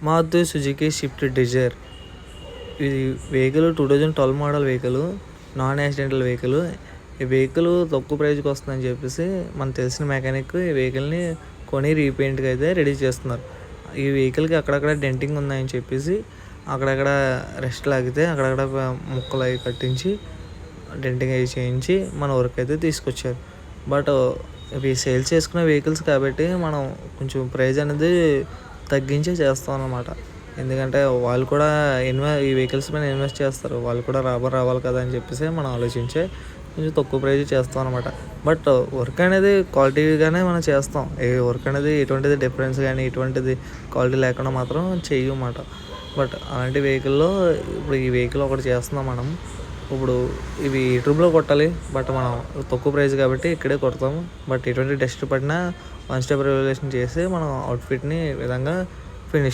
Maruti Suzuki Swift Dzire. ఇది vehicle 2012 model vehicle, non accidental vehicle. ఈ vehicle తక్కువ ప్రైజ్కి వస్తుందని చెప్పేసి మనకు తెలిసిన మెకానిక్ ఈ వెహికల్ని కొని రీపెయింట్కి అయితే రెడీ చేస్తున్నారు. ఈ వెహికల్కి అక్కడక్కడ డెంటింగ్ ఉందని చెప్పేసి అక్కడక్కడ రెస్ట్ లాగితే అక్కడక్కడ ముక్కలు అవి కట్టించి డెంటింగ్ అవి చేయించి మన వర్క్ అయితే తీసుకొచ్చారు. బట్ ఇవి సేల్స్ చేసుకునే వెహికల్స్ కాబట్టి మనం కొంచెం ప్రైజ్ అనేది తగ్గించే చేస్తాం అన్నమాట. ఎందుకంటే వాళ్ళు కూడా ఈ వెహికల్స్ పైన ఇన్వెస్ట్ చేస్తారు, వాళ్ళు కూడా రావాలి కదా అని చెప్పేసి మనం ఆలోచించే కొంచెం తక్కువ ప్రైజ్ చేస్తాం అనమాట. బట్ వర్క్ అనేది క్వాలిటీగానే మనం చేస్తాం. ఏ వర్క్ అనేది ఎటువంటిది డిఫరెన్స్ కానీ ఎటువంటిది క్వాలిటీ లేకుండా మాత్రం చెయ్యమాట. బట్ అలాంటి వెహికల్లో ఇప్పుడు ఈ వెహికల్ ఒకటి చేస్తున్నాం మనం. ఇప్పుడు ఇవి యూట్యూబ్లో కొట్టాలి, బట్ మనం తక్కువ ప్రైస్ కాబట్టి ఇక్కడే కొడతాము. బట్ ఎటువంటి డస్ట్ పడినా 1 స్టెప్ రెవల్యూషన్ చేసి మనం అవుట్ఫిట్ని విధంగా